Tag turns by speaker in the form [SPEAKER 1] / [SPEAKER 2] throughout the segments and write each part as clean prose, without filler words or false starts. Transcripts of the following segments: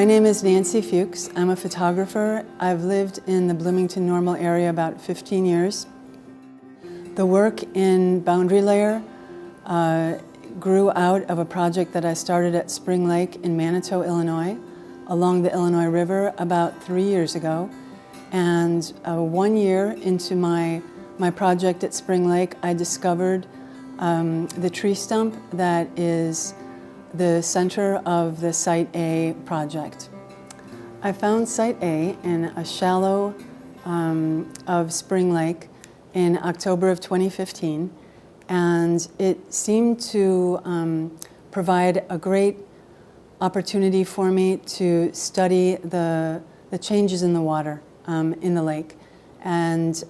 [SPEAKER 1] My name is Nancy Fewkes. I'm a photographer. I've lived in the Bloomington Normal area about 15 years. The work in Boundary Layer grew out of a project that I started at Spring Lake in Manitou, Illinois, along the Illinois River about 3 years ago. And 1 year into my project at Spring Lake, I discovered the tree stump that is the center of the Site A project. I found Site A in a shallow of Spring Lake in October of 2015, and it seemed to provide a great opportunity for me to study the changes in the water in the lake, and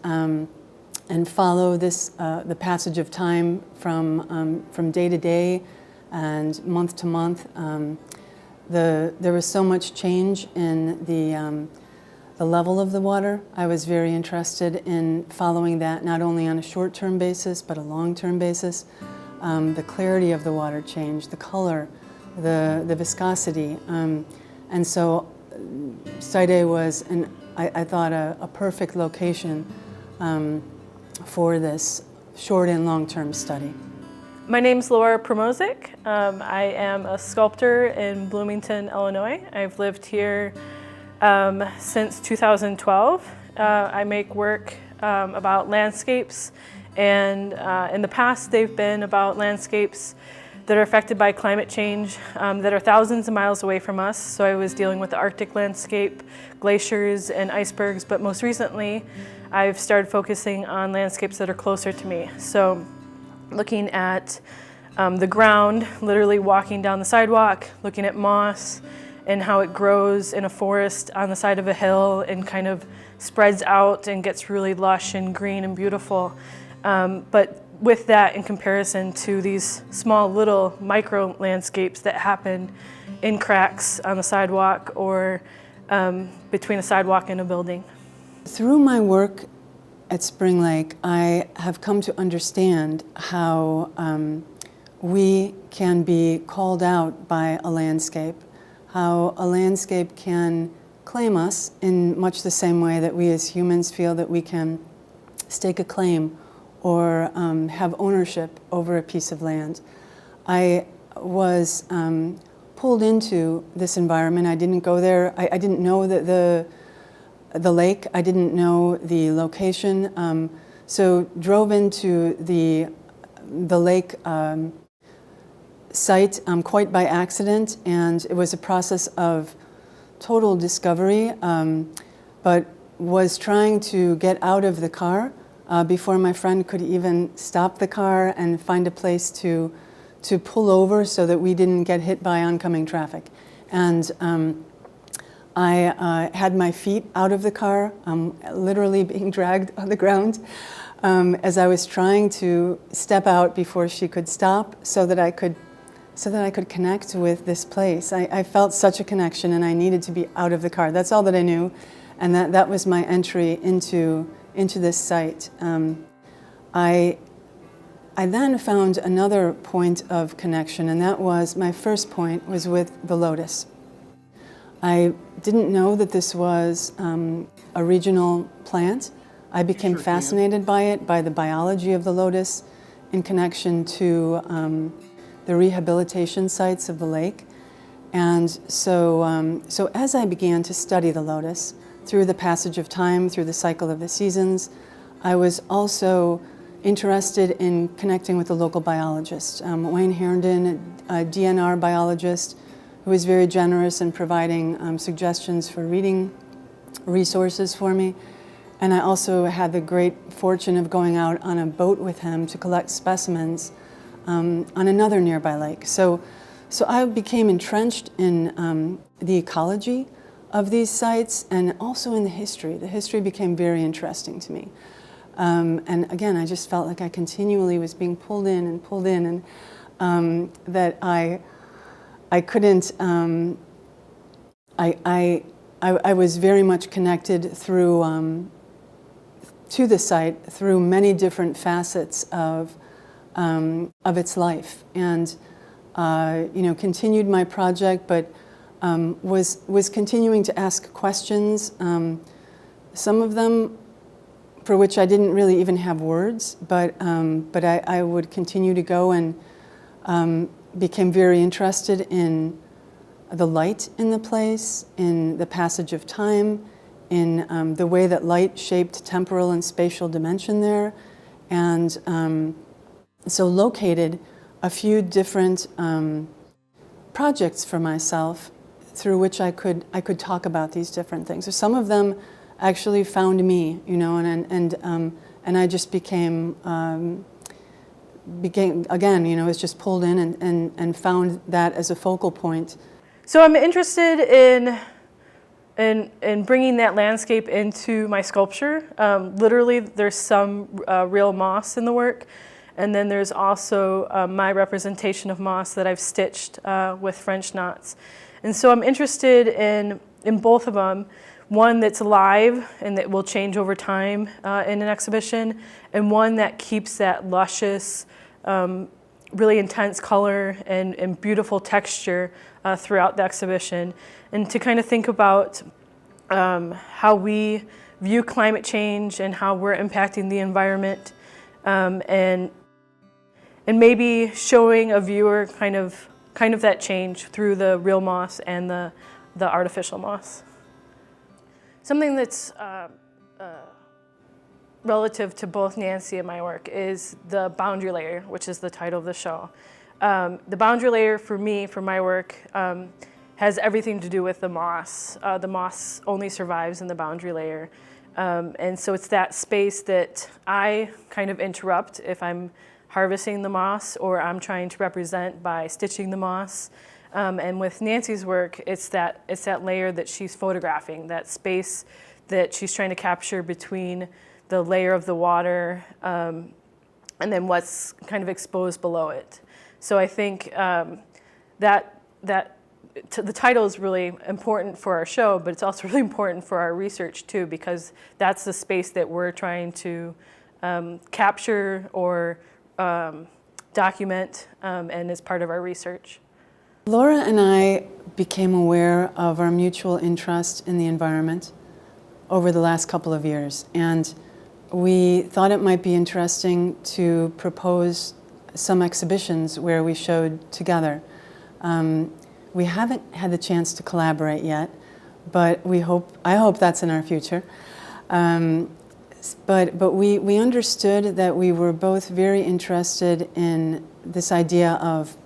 [SPEAKER 1] follow this the passage of time from day to day and month to month. There was so much change in the level of the water. I was very interested in following that, not only on a short-term basis, but a long-term basis. The clarity of the water changed, the color, the viscosity. And so Site A was, I thought, a perfect location for this short and long-term study.
[SPEAKER 2] My name's Primozic. I am a sculptor in Bloomington, Illinois. I've lived here since 2012. I make work about landscapes, and in the past they've been about landscapes that are affected by climate change that are thousands of miles away from us. So I was dealing with the Arctic landscape, glaciers, and icebergs, but most recently I've started focusing on landscapes that are closer to me. So looking at the ground, literally walking down the sidewalk, looking at moss and how it grows in a forest on the side of a hill and kind of spreads out and gets really lush and green and beautiful. But with that, in comparison to these small little micro landscapes that happen in cracks on the sidewalk or between a sidewalk and a building.
[SPEAKER 1] Through my work at Spring Lake, I have come to understand how we can be called out by a landscape, how a landscape can claim us in much the same way that we as humans feel that we can stake a claim or have ownership over a piece of land. I was pulled into this environment. I didn't go there. I didn't know that the lake. I didn't know the location. So drove into the lake site quite by accident, and it was a process of total discovery, but was trying to get out of the car before my friend could even stop the car and find a place to pull over so that we didn't get hit by oncoming traffic. And I had my feet out of the car, literally being dragged on the ground as I was trying to step out before she could stop so that I could connect with this place. I felt such a connection, and I needed to be out of the car. That's all that I knew, and that was my entry into this site. I then found another point of connection, and that was, my first point was with the lotus. I didn't know that this was a regional plant. I became fascinated by it, by the biology of the lotus in connection to the rehabilitation sites of the lake. And so as I began to study the lotus through the passage of time, through the cycle of the seasons, I was also interested in connecting with the local biologist. Wayne Herndon, a DNR biologist, who was very generous in providing suggestions for reading resources for me. And I also had the great fortune of going out on a boat with him to collect specimens on another nearby lake. So I became entrenched in the ecology of these sites and also in the history. The history became very interesting to me. And again, I just felt like I continually was being pulled in, and that I couldn't, I was very much connected through, to the site through many different facets of its life, and continued my project, but was continuing to ask questions, some of them for which I didn't really even have words, but I would continue to go and became very interested in the light in the place, in the passage of time, in the way that light shaped temporal and spatial dimension there, and so located a few different projects for myself through which I could talk about these different things. So some of them actually found me, you know, and I just became again, you know, was just pulled in and found that as a focal point.
[SPEAKER 2] So I'm interested in bringing that landscape into my sculpture. Literally, there's some real moss in the work, and then there's also my representation of moss that I've stitched with French knots. And so I'm interested in both of them, one that's alive and that will change over time in an exhibition, and one that keeps that luscious, really intense color and beautiful texture throughout the exhibition. And to kind of think about how we view climate change and how we're impacting the environment, and maybe showing a viewer kind of that change through the real moss and the artificial moss. Something that's relative to both Nancy and my work is the boundary layer, which is the title of the show. The boundary layer for me, for my work, has everything to do with the moss. The moss only survives in the boundary layer. And so it's that space that I kind of interrupt if I'm harvesting the moss or I'm trying to represent by stitching the moss. And with Nancy's work, it's that layer that she's photographing, that space that she's trying to capture between the layer of the water and then what's kind of exposed below it. So I think that the title is really important for our show, but it's also really important for our research too, because that's the space that we're trying to capture or document and is part of our research.
[SPEAKER 1] Laura and I became aware of our mutual interest in the environment over the last couple of years, and we thought it might be interesting to propose some exhibitions where we showed together. We haven't had the chance to collaborate yet, but I hope that's in our future. But we understood that we were both very interested in this idea of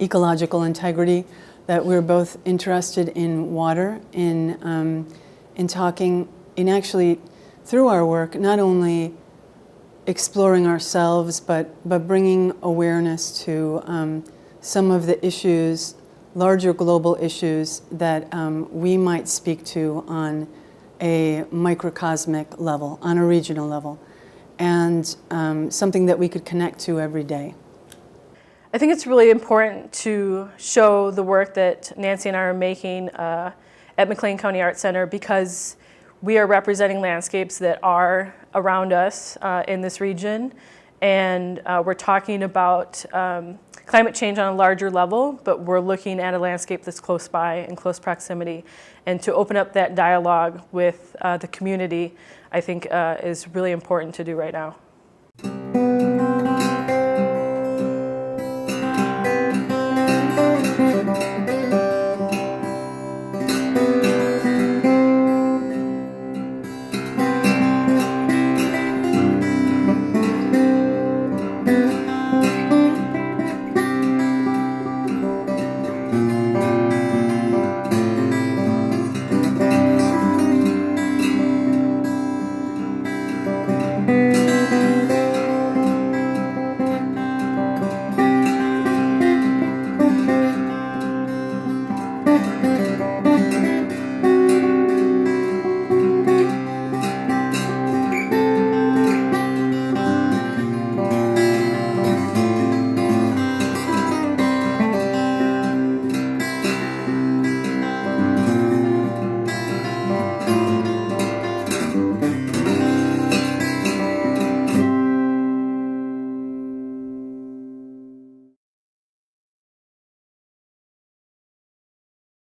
[SPEAKER 1] ecological integrity, that we're both interested in water, in talking, in actually through our work, not only exploring ourselves, but bringing awareness to some of the issues, larger global issues that we might speak to on a microcosmic level, on a regional level, and something that we could connect to every day.
[SPEAKER 2] I think it's really important to show the work that Nancy and I are making at McLean County Art Center, because we are representing landscapes that are around us in this region, and we're talking about climate change on a larger level, but we're looking at a landscape that's close by, in close proximity. And to open up that dialogue with the community, I think is really important to do right now.